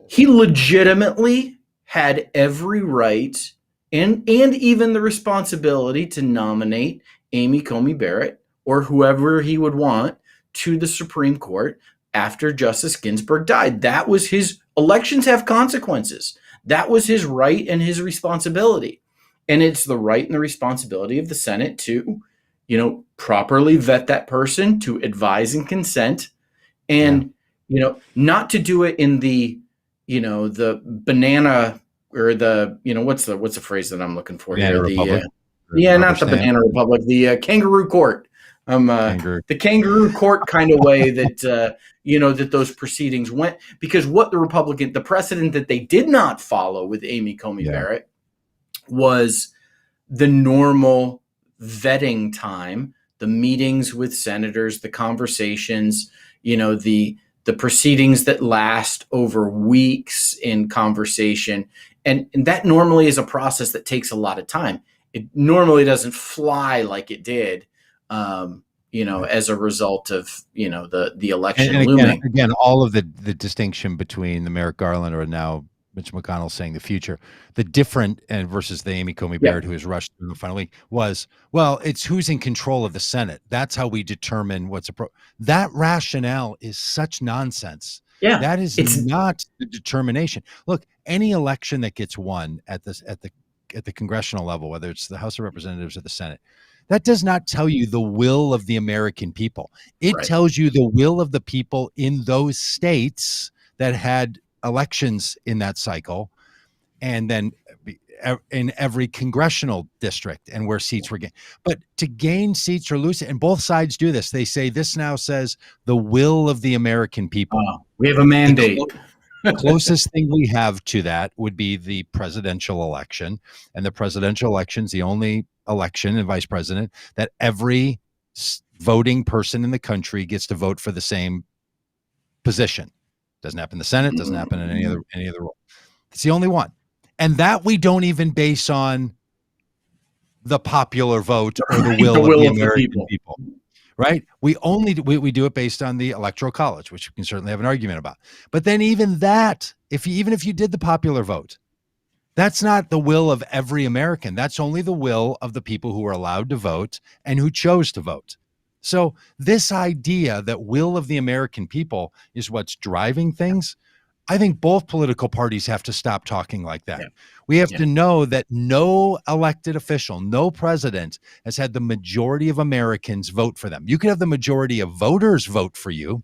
B: he legitimately had every right and even the responsibility to nominate Amy Coney Barrett or whoever he would want to the Supreme Court after Justice Ginsburg died. That was his. Elections have consequences. That was his right and his responsibility. And it's the right and the responsibility of the Senate to, properly vet that person, to advise and consent, and, not to do it in the, the banana or the, what's the phrase that I'm looking for
A: Banana
B: here?
A: Republic.
B: Not the banana republic, the kangaroo court. The kangaroo court kind of way that, that those proceedings went, because what the precedent that they did not follow with Amy Coney Barrett was the normal vetting time, the meetings with senators, the conversations, the proceedings that last over weeks in conversation. And that normally is a process that takes a lot of time. It normally doesn't fly like it did, as a result of, the election looming.
A: Again, all of the distinction between the Merrick Garland, or now Mitch McConnell saying the future, the different and versus the Amy Coney Barrett, who was rushed through the final week, was, well, it's who's in control of the Senate. That's how we determine what's that rationale is such nonsense.
B: Yeah,
A: that is not the determination. Look, any election that gets won at the congressional level, whether it's the House of Representatives or the Senate, that does not tell you the will of the American people. It tells you the will of the people in those states that had elections in that cycle, and then in every congressional district and where seats were gained. But to gain seats or lose it, and both sides do this, they say this now says the will of the American people.
B: We have a mandate.
A: The closest thing we have to that would be the presidential election, and the presidential election is the only election and vice president that every voting person in the country gets to vote for the same position. Doesn't happen in the Senate, doesn't happen in any other role. It's the only one. And that we don't even base on the popular vote or the will of the American people. Right? We do it based on the Electoral College, which we can certainly have an argument about. But then even that, even if you did the popular vote, that's not the will of every American. That's only the will of the people who are allowed to vote and who chose to vote. So this idea that will of the American people is what's driving things, I think both political parties have to stop talking like that. Yeah. We have to know that no elected official, no president has had the majority of Americans vote for them. You could have the majority of voters vote for you.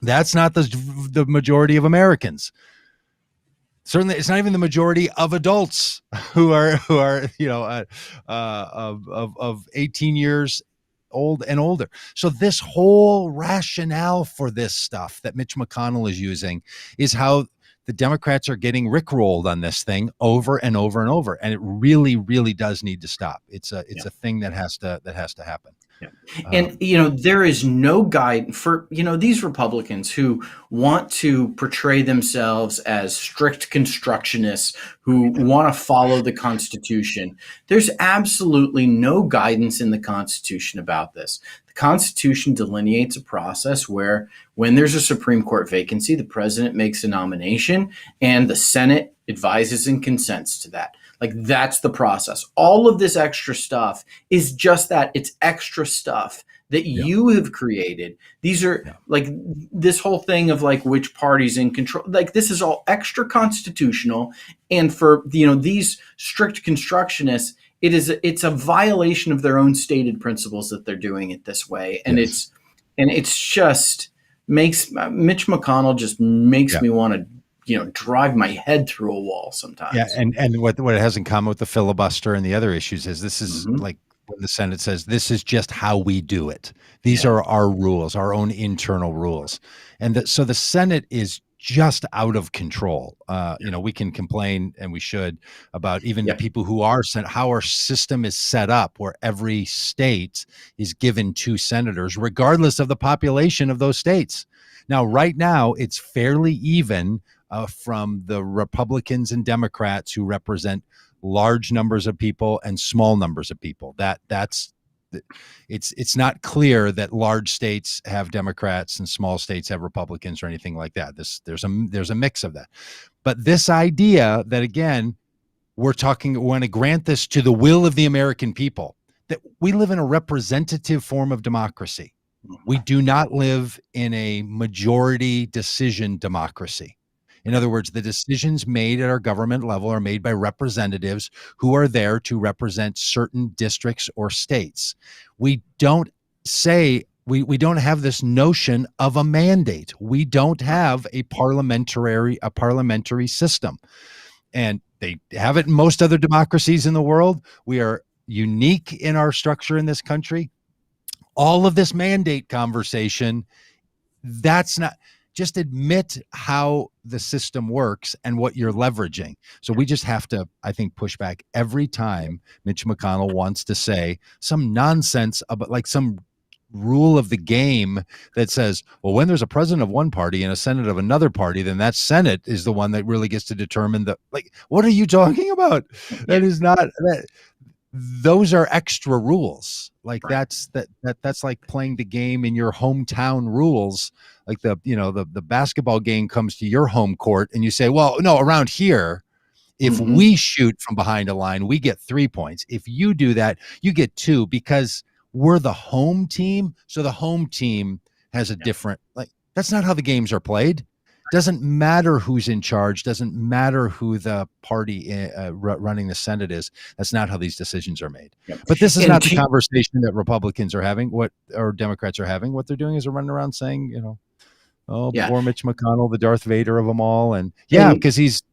A: That's not the majority of Americans. Certainly, it's not even the majority of adults who are of 18 years old and older. So this whole rationale for this stuff that Mitch McConnell is using is how the Democrats are getting rickrolled on this thing over and over and over, and it really, really does need to stop. It's a thing that has to happen.
B: Yeah. And, there is no guide for, these Republicans who want to portray themselves as strict constructionists who want to follow the Constitution. There's absolutely no guidance in the Constitution about this. The Constitution delineates a process where when there's a Supreme Court vacancy, the president makes a nomination and the Senate advises and consents to that. Like, that's the process. All of this extra stuff is just that. It's extra stuff that you have created. These are like this whole thing of like which party's in control. Like, this is all extra constitutional. And for, these strict constructionists, it's a violation of their own stated principles that they're doing it this way. And it's just makes Mitch McConnell just makes me want to drive my head through a wall sometimes.
A: Yeah, and what it has in common with the filibuster and the other issues is this is like when the Senate says this is just how we do it. These are our rules, our own internal rules, and so the Senate is just out of control. We can complain, and we should, about even the people who are sent, how our system is set up, where every state is given 2 senators, regardless of the population of those states. Now, right now, it's fairly even from the Republicans and Democrats who represent large numbers of people and small numbers of people. It's not clear that large states have Democrats and small states have Republicans or anything like that. There's a mix of that. But this idea that, again, we're going to grant this to the will of the American people, that we live in a representative form of democracy. We do not live in a majority decision democracy. In other words, the decisions made at our government level are made by representatives who are there to represent certain districts or states. We don't have this notion of a mandate. We don't have a parliamentary system. And they have it in most other democracies in the world. We are unique in our structure in this country. All of this mandate conversation, that's not, just admit how the system works and what you're leveraging. So we just have to, I think, push back every time Mitch McConnell wants to say some nonsense about, like, some rule of the game that says, well, when there's a president of one party and a Senate of another party, then that Senate is the one that really gets to determine what are you talking about? That is not that. Those are extra rules. Like, right. That's like playing the game in your hometown rules. Like the basketball game comes to your home court and you say, well, no, around here, if we shoot from behind a line, we get 3 points. If you do that, you get 2, because we're the home team. So the home team has a different, that's not how the games are played. Doesn't matter who's in charge. Doesn't matter who the party running the Senate is. That's not how these decisions are made. Yep. But this is not the conversation that Republicans are having, or Democrats are having. What they're doing is they're running around saying, poor Mitch McConnell, the Darth Vader of them all. And because he's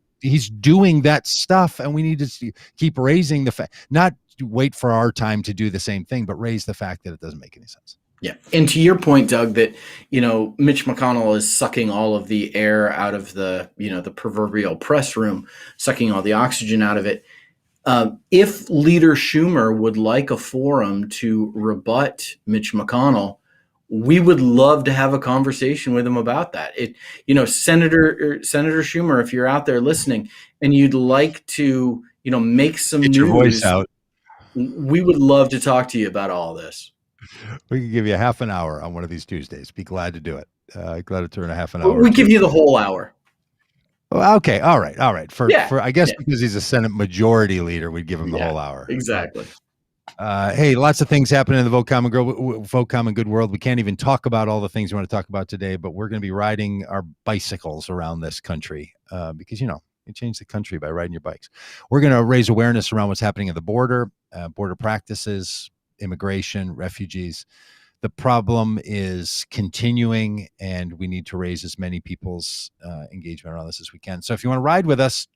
A: doing that stuff, and we need to keep raising the fact, not wait for our time to do the same thing, but raise the fact that it doesn't make any sense.
B: Yeah. And to your point, Doug, that, Mitch McConnell is sucking all of the air out of the proverbial press room, sucking all the oxygen out of it. If Leader Schumer would like a forum to rebut Mitch McConnell, we would love to have a conversation with him about that. Senator Schumer, if you're out there listening and you'd like to, make some
A: Get
B: news,
A: your voice out.
B: We would love to talk to you about all this.
A: We can give you half an hour on one of these Tuesdays. Be glad to do it. Glad to turn a half an hour.
B: We give you the whole hour.
A: Okay. All right. For I guess because he's a Senate majority leader, we'd give him the whole hour.
B: Exactly.
A: Hey, lots of things happening in the Vote Common Good world. We can't even talk about all the things we want to talk about today, but we're going to be riding our bicycles around this country because, you change the country by riding your bikes. We're going to raise awareness around what's happening at the border, border practices, immigration, refugees. The problem is continuing, and we need to raise as many people's engagement around this as we can. So if you want to ride with us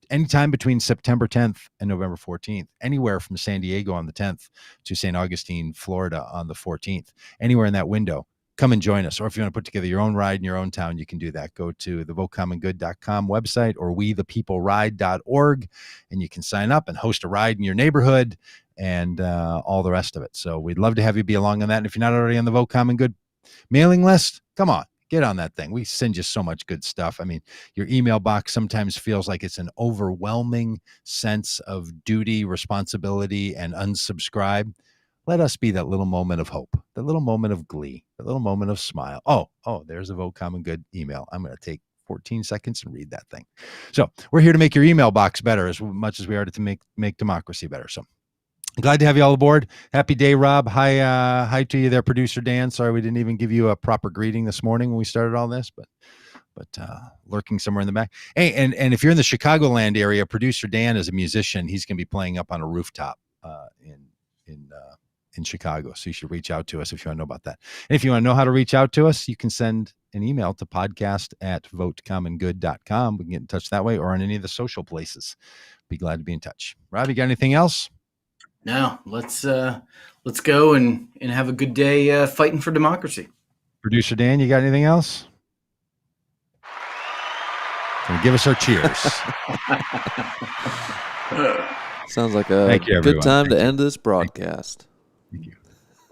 A: anytime between September 10th and November 14th, anywhere from San Diego on the 10th to St. Augustine, Florida on the 14th, anywhere in that window, come and join us. Or if you want to put together your own ride in your own town, you can do that. Go to the votecommongood.com website or wethepeopleride.org, and you can sign up and host a ride in your neighborhood and all the rest of it. So we'd love to have you be along on that. And if you're not already on the Vote Common Good mailing list, come on, get on that thing. We send you so much good stuff. I mean, your email box sometimes feels like it's an overwhelming sense of duty, responsibility, and unsubscribe. Let us be that little moment of hope, that little moment of glee, that little moment of smile. Oh, there's a Vote Common Good email. I'm going to take 14 seconds and read that thing. So we're here to make your email box better as much as we are to make democracy better. So glad to have you all aboard. Happy day, Rob. Hi to you there, producer Dan. Sorry we didn't even give you a proper greeting this morning when we started all this, but lurking somewhere in the back. Hey, and if you're in the Chicagoland area, producer Dan is a musician. He's going to be playing up on a rooftop in Chicago. So you should reach out to us if you want to know about that. And if you want to know how to reach out to us, you can send an email to podcast@votecommongood.com. We can get in touch that way or on any of the social places. Be glad to be in touch. Rob, you got anything else?
B: No, let's go and have a good day fighting for democracy.
A: Producer Dan, you got anything else? Can you give us our cheers?
C: Sounds like a good time to end this broadcast.
A: Thank you.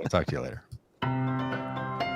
A: I'll talk to you later.